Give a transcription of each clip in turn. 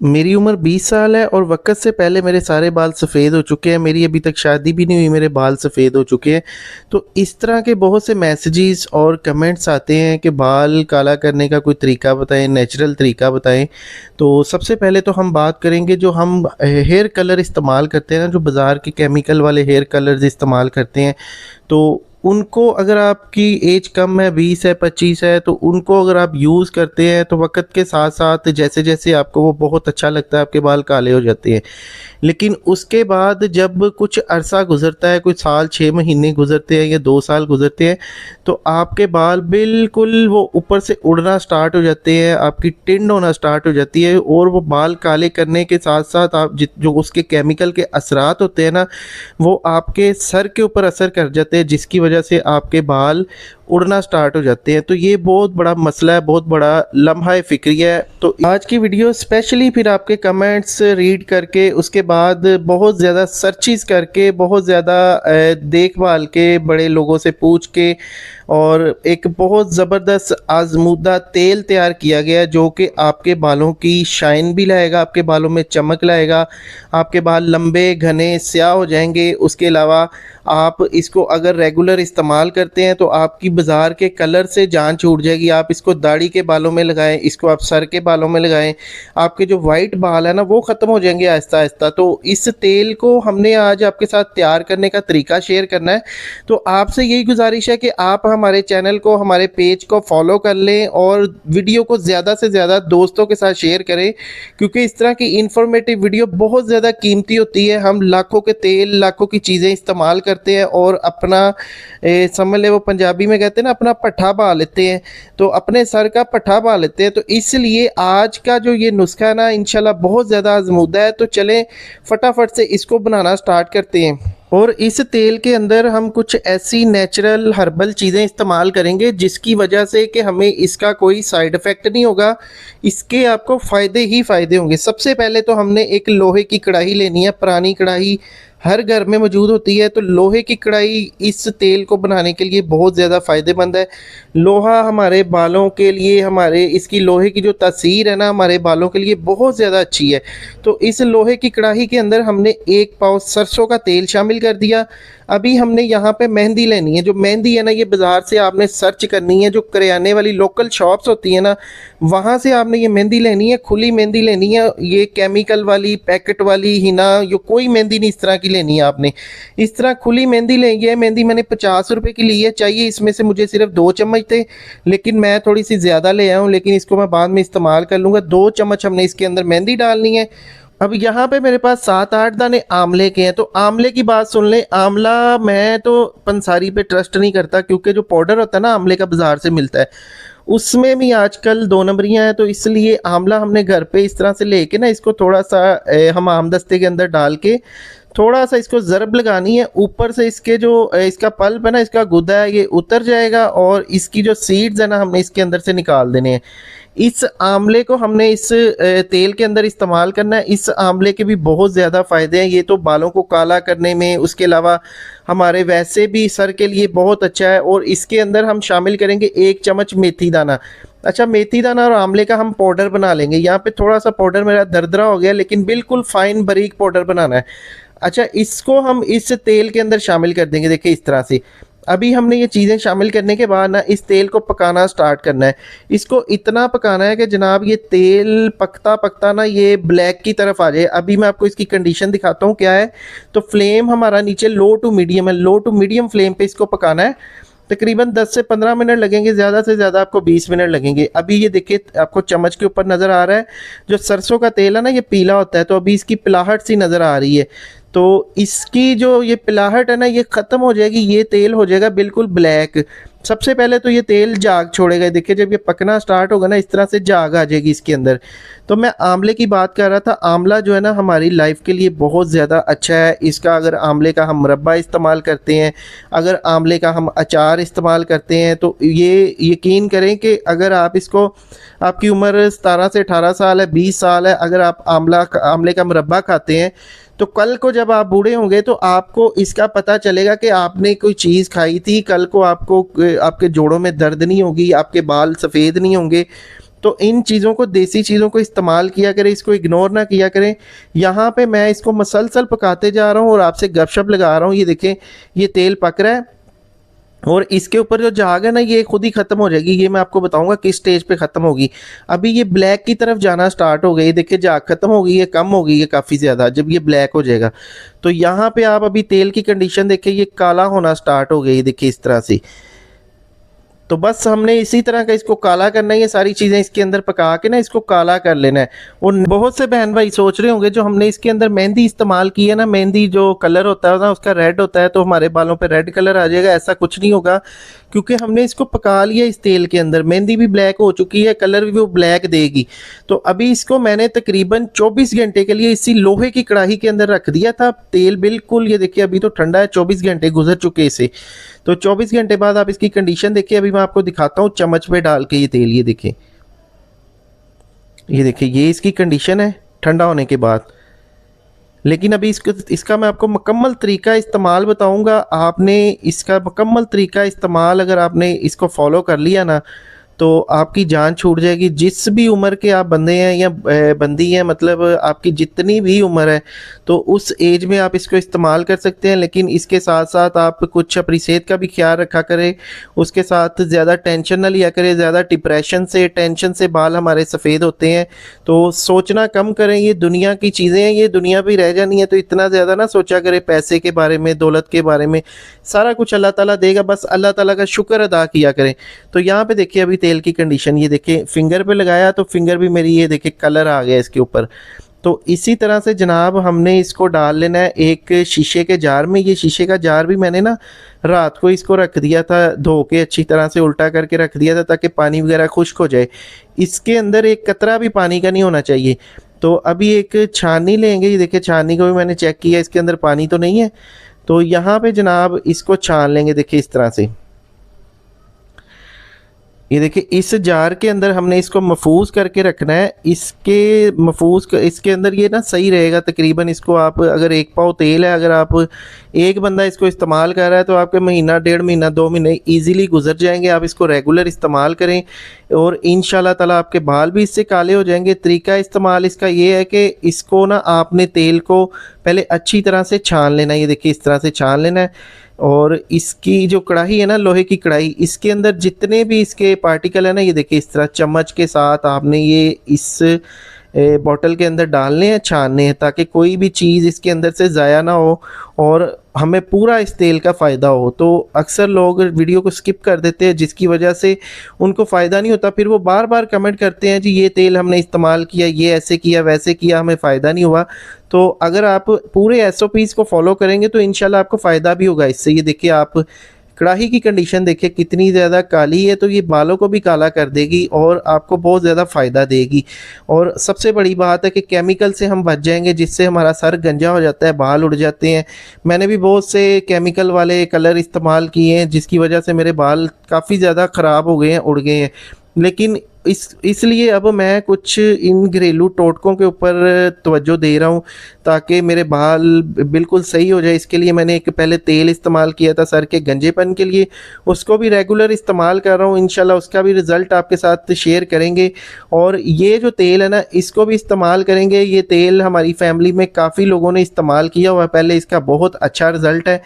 मेरी उम्र 20 साल है और वक़्त से पहले मेरे सारे बाल सफ़ेद हो चुके हैं। मेरी अभी तक शादी भी नहीं हुई, मेरे बाल सफ़ेद हो चुके हैं। तो इस तरह के बहुत से मैसेजेस और कमेंट्स आते हैं कि बाल काला करने का कोई तरीका बताएँ, नेचुरल तरीका बताएँ। तो सबसे पहले तो हम बात करेंगे, जो हम हेयर कलर इस्तेमाल करते हैं ना, जो बाज़ार के केमिकल वाले हेयर कलर्स इस्तेमाल करते हैं, तो उनको अगर आपकी एज कम है, 20 है, 25 है, तो उनको अगर आप यूज़ करते हैं तो वक़्त के साथ-साथ जैसे-जैसे आपको वो बहुत अच्छा लगता है, आपके बाल काले हो जाते हैं। लेकिन उसके बाद जब कुछ अरसा गुज़रता है, कुछ साल 6 महीने गुज़रते हैं या 2 साल गुज़रते हैं, तो आपके बाल बिल्कुल वो ऊपर से उड़ना स्टार्ट हो जाते हैं, आपकी टिंड होना स्टार्ट हो जाती है और वो बाल काले करने के साथ-साथ आप जो उसके केमिकल के असरात होते हैं ना, वो आपके सर के ऊपर असर कर जाते हैं, जिसकी वजह से आपके बाल उड़ना स्टार्ट हो जाते हैं। तो ये बहुत बड़ा मसला है, बहुत बड़ा लम्हा फ़िक्री है। तो आज की वीडियो स्पेशली फिर आपके कमेंट्स रीड करके, उसके बाद बहुत ज़्यादा सर्चिज़ करके, बहुत ज़्यादा देखभाल के, बड़े लोगों से पूछ के, और एक बहुत ज़बरदस्त आज़मूदा तेल तैयार किया गया है, जो कि आपके बालों की शाइन भी लाएगा, आपके बालों में चमक लाएगा, आपके बाल लंबे घने स्याह हो जाएंगे। उसके अलावा आप इसको अगर रेगुलर इस्तेमाल करते हैं तो आपकी बाज़ार के कलर से जान छूट जाएगी। आप इसको दाढ़ी के बालों में लगाएं, इसको आप सर के बालों में लगाएं, आपके जो वाइट बाल है ना वो ख़त्म हो जाएंगे आहिस्ता आहिस्ता। तो इस तेल को हमने आज आपके साथ तैयार करने का तरीका शेयर करना है। तो आपसे यही गुजारिश है कि आप हमारे चैनल को, हमारे पेज को फॉलो कर लें और वीडियो को ज़्यादा से ज़्यादा दोस्तों के साथ शेयर करें, क्योंकि इस तरह की इंफॉर्मेटिव वीडियो बहुत ज़्यादा कीमती होती है। हम लाखों के तेल, लाखों की चीज़ें इस्तेमाल करते हैं और अपना समझ ले, वो पंजाबी में कहते हैं ना, अपना पट्ठा बहा लेते हैं, तो अपने सर का पट्ठा बहा लेते हैं। तो इसलिए आज का जो ये नुस्खा है ना, इंशाल्लाह बहुत ज़्यादा आजमूदा है। तो चलें फटाफट से इसको बनाना स्टार्ट करते हैं। और इस तेल के अंदर हम कुछ ऐसी नेचुरल हर्बल चीज़ें इस्तेमाल करेंगे जिसकी वजह से कि हमें इसका कोई साइड इफ़ेक्ट नहीं होगा, इसके आपको फ़ायदे ही फ़ायदे होंगे। सबसे पहले तो हमने एक लोहे की कढ़ाई लेनी है। पुरानी कढ़ाई हर घर में मौजूद होती है, तो लोहे की कढ़ाई इस तेल को बनाने के लिए बहुत ज़्यादा फ़ायदेमंद है। लोहा हमारे बालों के लिए, हमारे इसकी लोहे की जो तासीर है ना, हमारे बालों के लिए बहुत ज़्यादा अच्छी है। तो इस लोहे की कढ़ाई के अंदर हमने 1 पाव सरसों का तेल शामिल कर दिया। अभी हमने यहाँ पे मेहंदी लेनी है। जो मेहंदी है ना, ये बाज़ार से आपने सर्च करनी है, जो करियाने वाली लोकल शॉप्स होती है ना, वहाँ से आपने ये मेहंदी लेनी है, खुली मेहंदी लेनी है। ये केमिकल वाली, पैकेट वाली हिना, ये कोई मेहंदी नहीं इस तरह की लेनी है आपने। इस तरह खुली मेहंदी लेंगे। ये मेहंदी मैंने 50 रुपए की ली है। चाहिए इसमें से मुझे सिर्फ 2 चम्मच थे, लेकिन मैं थोड़ी सी ज़्यादा ले आया हूँ, लेकिन इसको मैं बाद में इस्तेमाल कर लूँगा। 2 चम्मच हमने इसके अंदर मेहंदी डालनी है। अब यहाँ पे मेरे पास 7-8 दाने आंवले के हैं। तो आंवले की बात सुन लें। आंवला मैं तो पंसारी पे ट्रस्ट नहीं करता, क्योंकि जो पाउडर होता है ना आंवले का, बाज़ार से मिलता है, उसमें भी आजकल 2 नंबरियाँ हैं। तो इसलिए आंवला हमने घर पे इस तरह से लेके ना, इसको थोड़ा सा हम आमदस्ते के अंदर डाल के थोड़ा सा इसको ज़रब लगानी है। ऊपर से इसके जो इसका पल्प है ना, इसका गुदा है, ये उतर जाएगा और इसकी जो सीड्स है ना, हमने इसके अंदर से निकाल देने हैं। इस आंवले को हमने इस तेल के अंदर इस्तेमाल करना है। इस आंवले के भी बहुत ज़्यादा फ़ायदे हैं। ये तो बालों को काला करने में, उसके अलावा हमारे वैसे भी सर के लिए बहुत अच्छा है। और इसके अंदर हम शामिल करेंगे 1 चम्मच मेथी दाना। अच्छा, मेथी दाना और आंवले का हम पाउडर बना लेंगे। यहाँ पे थोड़ा सा पाउडर मेरा दरदरा हो गया, लेकिन बिल्कुल फाइन बारीक पाउडर बनाना है। अच्छा, इसको हम इस तेल के अंदर शामिल कर देंगे। देखिए इस तरह से। अभी हमने ये चीज़ें शामिल करने के बाद ना, इस तेल को पकाना स्टार्ट करना है। इसको इतना पकाना है कि जनाब ये तेल पकता पकता ना ये ब्लैक की तरफ आ जाए। अभी मैं आपको इसकी कंडीशन दिखाता हूँ क्या है। तो फ्लेम हमारा नीचे लो टू मीडियम है। लो टू मीडियम फ्लेम पे इसको पकाना है। तकरीबन 10 से 15 मिनट लगेंगे, ज़्यादा से ज़्यादा आपको 20 मिनट लगेंगे। अभी ये देखिए, आपको चम्मच के ऊपर नज़र आ रहा है, जो सरसों का तेल है ना, ये पीला होता है। तो अभी इसकी पिलाहट सी नज़र आ रही है। तो इसकी जो ये पिलाहट है ना, ये ख़त्म हो जाएगी, ये तेल हो जाएगा बिल्कुल ब्लैक। सबसे पहले तो ये तेल झाग छोड़ेगा। देखिए जब ये पकना स्टार्ट होगा ना, इस तरह से झाग आ जाएगी इसके अंदर। तो मैं आंवले की बात कर रहा था। आंवला जो है ना, हमारी लाइफ के लिए बहुत ज़्यादा अच्छा है। इसका अगर आंवले का हम मुरब्बा इस्तेमाल करते हैं, अगर आंवले का हम अचार इस्तेमाल करते हैं, तो ये यकीन करें कि अगर आप इसको, आपकी उम्र 17 से 18 साल है, 20 साल है, अगर आप आंवले का मुरब्बा खाते हैं, तो कल को जब आप बूढ़े होंगे तो आपको इसका पता चलेगा कि आपने कोई चीज़ खाई थी। कल को आपको आपके जोड़ों में दर्द नहीं होगी, आपके बाल सफ़ेद नहीं होंगे। तो तो इन चीज़ों को, देसी चीज़ों को इस्तेमाल किया करें, इसको इग्नोर ना किया करें। यहाँ पे मैं इसको मसलसल पकाते जा रहा हूँ और आपसे गपशप लगा रहा हूँ। ये देखें, ये तेल पक रहा है और इसके ऊपर जो झाग है ना, ये खुद ही ख़त्म हो जाएगी। ये मैं आपको बताऊंगा किस स्टेज पे ख़त्म होगी। अभी ये ब्लैक की तरफ जाना स्टार्ट हो गई, देखिए झाग ख़त्म हो गई है, कम हो गई है काफ़ी ज़्यादा। जब ये ब्लैक हो जाएगा तो यहाँ पे आप अभी तेल की कंडीशन देखिए, ये काला होना स्टार्ट हो गई, देखिए इस तरह से। तो बस हमने इसी तरह का इसको काला करना है, ये सारी चीज़ें इसके अंदर पका के ना इसको काला कर लेना है। और बहुत से बहन भाई सोच रहे होंगे, जो हमने इसके अंदर मेहंदी इस्तेमाल की है ना, मेहंदी जो कलर होता है ना उसका रेड होता है, तो हमारे बालों पे रेड कलर आ जाएगा। ऐसा कुछ नहीं होगा, क्योंकि हमने इसको पका लिया इस तेल के अंदर। मेहंदी भी ब्लैक हो चुकी है, कलर भी वो ब्लैक देगी। तो अभी इसको मैंने तकरीबन 24 घंटे के लिए इसी लोहे की कढ़ाई के अंदर रख दिया था। तेल बिल्कुल, ये देखिए अभी तो ठंडा है, 24 घंटे गुजर चुके इसे। तो 24 घंटे बाद आप इसकी कंडीशन देखिए। अभी मैं आपको दिखाता हूँ चम्मच पे डाल के ये तेल, ये देखिए, ये देखिए, ये इसकी कंडीशन है ठंडा होने के बाद। लेकिन अभी इसका मैं आपको मुकम्मल तरीका इस्तेमाल बताऊंगा। आपने इसका मुकम्मल तरीका इस्तेमाल अगर आपने इसको फॉलो कर लिया ना, तो आपकी जान छूट जाएगी। जिस भी उम्र के आप बंदे हैं या बंदी हैं, मतलब आपकी जितनी भी उम्र है, तो उस एज में आप इसको इस्तेमाल कर सकते हैं। लेकिन इसके साथ साथ आप कुछ अपनी सेहत का भी ख्याल रखा करें। उसके साथ ज़्यादा टेंशन ना लिया करें। ज़्यादा डिप्रेशन से, टेंशन से बाल हमारे सफ़ेद होते हैं, तो सोचना कम करें। ये दुनिया की चीज़ें हैं, ये दुनिया भी रह जानी है, तो इतना ज़्यादा ना सोचा करें पैसे के बारे में, दौलत के बारे में। सारा कुछ अल्लाह ताला देगा, बस अल्लाह ताला का शुक्र अदा किया करें। तो यहाँ पे देखिए अभी तेल की कंडीशन, ये देखिए फिंगर पे लगाया तो फिंगर भी मेरी, ये देखिए कलर आ गया इसके ऊपर। तो इसी तरह से जनाब हमने इसको डाल लेना है एक शीशे के जार में। ये शीशे का जार भी मैंने ना रात को इसको रख दिया था, धो के अच्छी तरह से उल्टा करके रख दिया था, ताकि पानी वगैरह खुश्क हो जाए। इसके अंदर एक कतरा भी पानी का नहीं होना चाहिए। तो अभी एक छाननी लेंगे, ये देखिए छाननी को भी मैंने चेक किया, इसके अंदर पानी तो नहीं है। तो यहाँ पे जनाब इसको छान लेंगे, देखिए इस तरह से। ये देखिए इस जार के अंदर हमने इसको महफूज करके रखना है। इसके अंदर ये ना सही रहेगा तकरीबन। इसको आप अगर 1 पाव तेल है, अगर आप एक बंदा इसको इस्तेमाल कर रहा है, तो आपके महीना, 1.5 महीना, 2 महीने इजीली गुजर जाएंगे। आप इसको रेगुलर इस्तेमाल करें और इंशाल्लाह ताला आपके बाल भी इससे काले हो जाएंगे। तरीका इस्तेमाल इसका ये है कि इसको ना आपने तेल को पहले अच्छी तरह से छान लेना है। ये देखिए इस तरह से छान लेना है। और इसकी जो कढ़ाई है ना, लोहे की कढ़ाई, इसके अंदर जितने भी इसके पार्टिकल है ना, ये देखिए इस तरह चम्मच के साथ आपने ये इस बॉटल के अंदर डालने हैं, छानने हैं, ताकि कोई भी चीज़ इसके अंदर से ज़ाया ना हो और हमें पूरा इस तेल का फ़ायदा हो। तो अक्सर लोग वीडियो को स्किप कर देते हैं, जिसकी वजह से उनको फ़ायदा नहीं होता। फिर वो बार बार कमेंट करते हैं, जी ये तेल हमने इस्तेमाल किया, ये ऐसे किया, वैसे किया, हमें फ़ायदा नहीं हुआ। तो अगर आप पूरे SOPs को फॉलो करेंगे तो इंशाल्लाह आपको फ़ायदा भी होगा इससे। ये देखिए आप कढ़ाई की कंडीशन देखिए कितनी ज़्यादा काली है, तो ये बालों को भी काला कर देगी और आपको बहुत ज़्यादा फ़ायदा देगी। और सबसे बड़ी बात है कि केमिकल से हम बच जाएंगे, जिससे हमारा सर गंजा हो जाता है, बाल उड़ जाते हैं। मैंने भी बहुत से केमिकल वाले कलर इस्तेमाल किए हैं, जिसकी वजह से मेरे बाल काफ़ी ज़्यादा ख़राब हो गए हैं, उड़ गए हैं। लेकिन इसलिए अब मैं कुछ इन घरेलू टोटकों के ऊपर तवज्जो दे रहा हूँ, ताकि मेरे बाल बिल्कुल सही हो जाए। इसके लिए मैंने एक पहले तेल इस्तेमाल किया था सर के गंजेपन के लिए, उसको भी रेगुलर इस्तेमाल कर रहा हूँ। इंशाल्लाह उसका भी रिज़ल्ट आपके साथ शेयर करेंगे। और ये जो तेल है ना, इसको भी इस्तेमाल करेंगे। ये तेल हमारी फैमिली में काफ़ी लोगों ने इस्तेमाल किया हुआ है पहले, इसका बहुत अच्छा रिज़ल्ट है।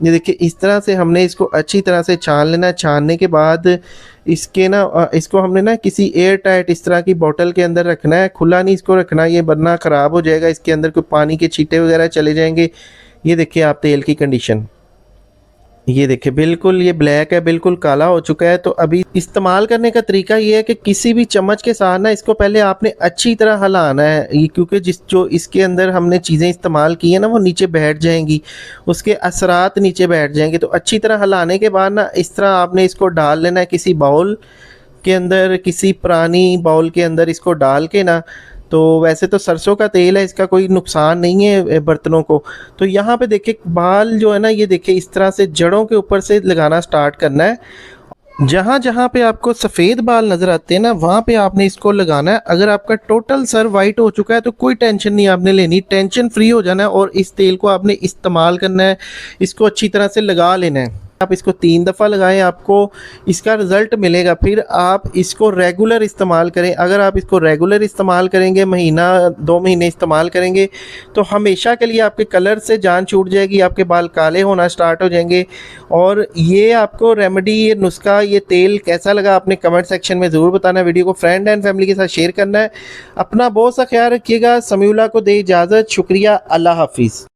ये देखिए इस तरह से हमने इसको अच्छी तरह से छान लेना है। छानने के बाद इसको हमने ना किसी एयर टाइट इस तरह की बोतल के अंदर रखना है, खुला नहीं इसको रखना, ये वरना ख़राब हो जाएगा। इसके अंदर कोई पानी के छींटे वगैरह चले जाएंगे। ये देखिए आप तेल की कंडीशन, ये देखिए बिल्कुल ये ब्लैक है, बिल्कुल काला हो चुका है। तो अभी इस्तेमाल करने का तरीका ये है कि किसी भी चम्मच के साथ ना इसको पहले आपने अच्छी तरह हिलाना है, ये क्योंकि जो इसके अंदर हमने चीज़ें इस्तेमाल की हैं ना, वो नीचे बैठ जाएंगी, उसके असरात नीचे बैठ जाएंगे। तो अच्छी तरह हिलाने के बाद ना इस तरह आपने इसको डाल लेना है किसी बाउल के अंदर, किसी पुरानी बाउल के अंदर इसको डाल के ना। तो वैसे तो सरसों का तेल है, इसका कोई नुकसान नहीं है बर्तनों को। तो यहाँ पे देखिए बाल जो है ना, ये देखिए इस तरह से जड़ों के ऊपर से लगाना स्टार्ट करना है। जहाँ जहाँ पे आपको सफ़ेद बाल नज़र आते हैं ना, वहाँ पे आपने इसको लगाना है। अगर आपका टोटल सर वाइट हो चुका है तो कोई टेंशन नहीं आपने लेनी, टेंशन फ्री हो जाना है और इस तेल को आपने इस्तेमाल करना है, इसको अच्छी तरह से लगा लेना है। आप इसको 3 दफ़ा लगाएं, आपको इसका रिज़ल्ट मिलेगा। फिर आप इसको रेगुलर इस्तेमाल करें। अगर आप इसको रेगुलर इस्तेमाल करेंगे, महीना 2 महीने इस्तेमाल करेंगे, तो हमेशा के लिए आपके कलर से जान छूट जाएगी, आपके बाल काले होना स्टार्ट हो जाएंगे। और ये आपको रेमेडी, ये नुस्खा, ये तेल कैसा लगा आपने कमेंट सेक्शन में ज़रूर बताना। वीडियो को फ्रेंड एंड फैमिली के साथ शेयर करना है। अपना बहुत सा ख्याल रखिएगा। समीउल्लाह को दे इजाज़त। शुक्रिया। अल्लाह हाफिज़।